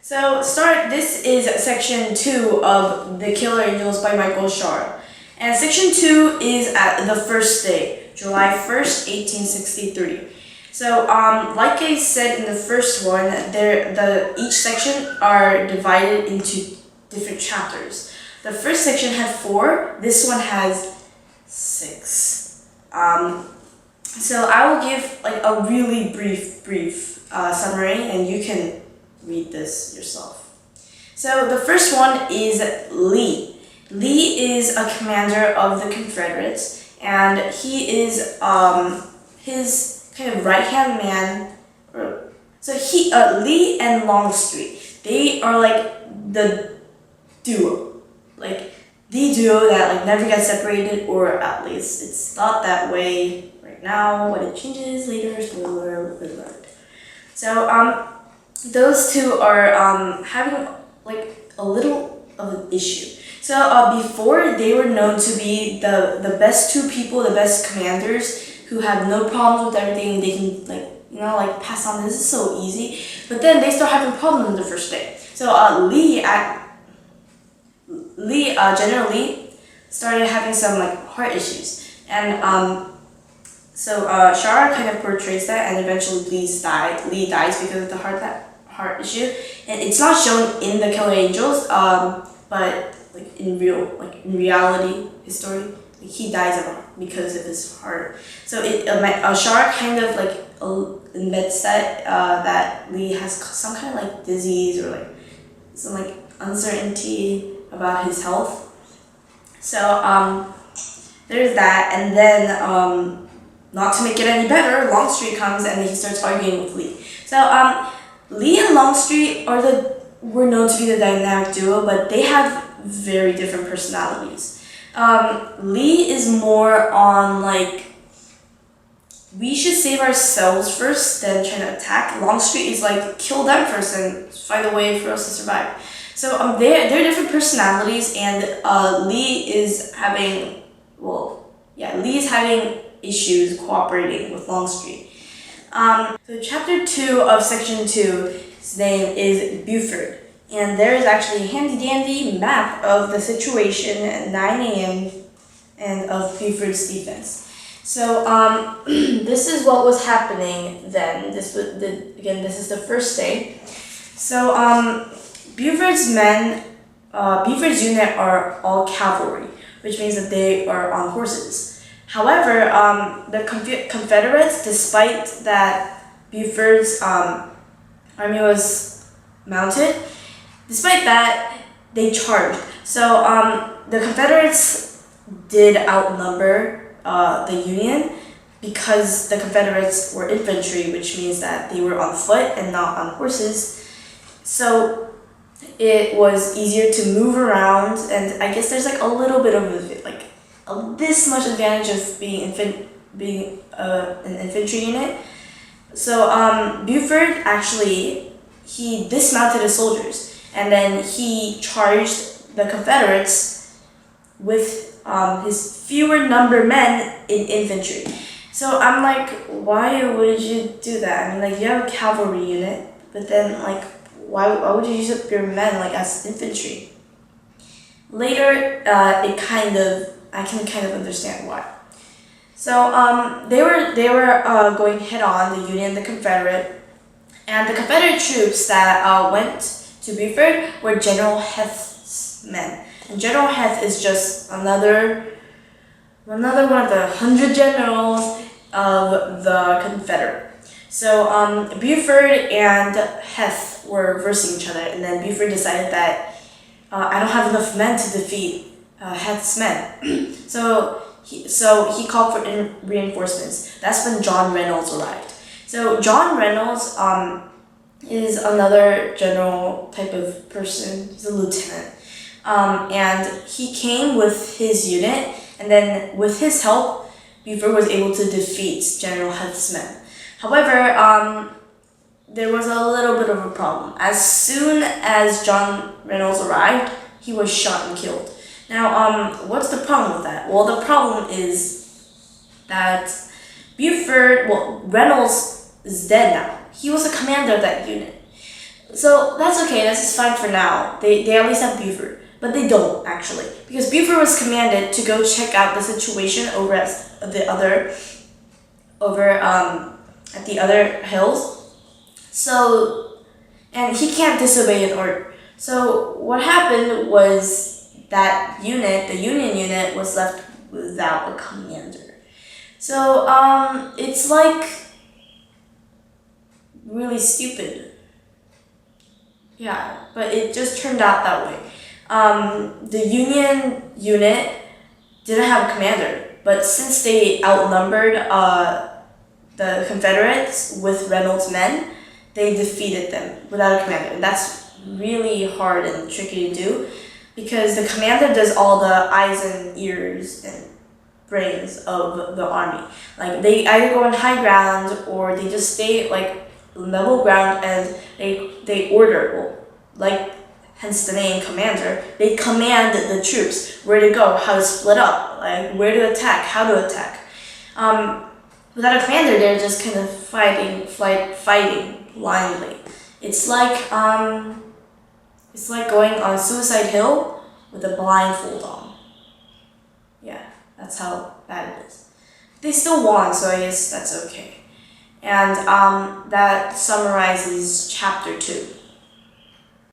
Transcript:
This is section 2 of The Killer Angels by Michael Shaara. And section 2 is at the first day, July 1st, 1863. Like I said in the first one, each section are divided into different chapters. The first section had 4, this one has 6. I will give like a really brief summary, and you can read this yourself. So the first one is Lee. Lee is a commander of the Confederates, and he is his kind of right-hand man. Lee and Longstreet, they are like the duo, like the duo that never gets separated, or at least it's not that way right now, but it changes later. Spoiler alert. Those two are having like a little of an issue. Before, they were known to be the best two people, the best commanders who have no problems with everything. They can pass on. This is so easy. But then they start having problems on the first day. General Lee started having some heart issues, and Shaara kind of portrays that, and eventually Lee dies because of the heart issue, and it's not shown in The Killer Angels, but in reality, his story, he dies because of his heart. Shaara kind of admits that Lee has some kind of disease or some uncertainty about his health. There's that, and then not to make it any better, Longstreet comes and he starts arguing with Lee. Lee and Longstreet were known to be the dynamic duo, but they have very different personalities. Lee is more on we should save ourselves first, then try to attack. Longstreet is kill them first and find a way for us to survive. They're different personalities, and Lee is having issues cooperating with Longstreet. Chapter 2 of section 2, his name is Buford, and there is actually a handy-dandy map of the situation at 9 a.m. and of Buford's defense. This is what was happening then. This is the first day. Buford's unit are all cavalry, which means that they are on horses. However, the Confederates, despite that Buford's army was mounted, despite that, they charged. The Confederates did outnumber the Union because the Confederates were infantry, which means that they were on foot and not on horses. It was easier to move around, and I guess there's a little bit of this much advantage of being an infantry unit. Buford actually, he dismounted his soldiers, and then he charged the Confederates with his fewer number men in infantry. I'm why would you do that? I mean, you have a cavalry unit, but then why would you use up your men as infantry? Later, I can kind of understand why. They were going head on, the Union and the Confederate, and the Confederate troops that went to Buford were General Heth's men. And General Heth is just another one of the 100 generals of the Confederate. Buford and Heth were versing each other, and then Buford decided that I don't have enough men to defeat Heth's men. He called for reinforcements. That's when John Reynolds arrived. John Reynolds is another general type of person. He's a lieutenant. And he came with his unit, and then with his help, Buford was able to defeat General Heth's men. However, there was a little bit of a problem. As soon as John Reynolds arrived, he was shot and killed. Now, what's the problem with that? Well, the problem is that Reynolds is dead now. He was a commander of that unit. So that's okay, that's fine for now. They at least have Buford. But they don't, actually. Because Buford was commanded to go check out the situation over at the other hills. So, and he can't disobey an order. So what happened was that unit, the Union unit, was left without a commander. So it's like really stupid. Yeah, but it just turned out that way. The Union unit didn't have a commander, but since they outnumbered the Confederates with Reynolds' men, they defeated them without a commander. And that's really hard and tricky to do because the commander does all the eyes and ears and brains of the army. Like they either go on high ground or they just stay like level ground and they order, well, like hence the name commander, they command the troops where to go, how to split up, like where to attack, how to attack. Without a commander, they're just kind of fighting blindly. It's like going on Suicide Hill with a blindfold on. Yeah, that's how bad it is. They still won, so I guess that's okay. And that summarizes chapter 2.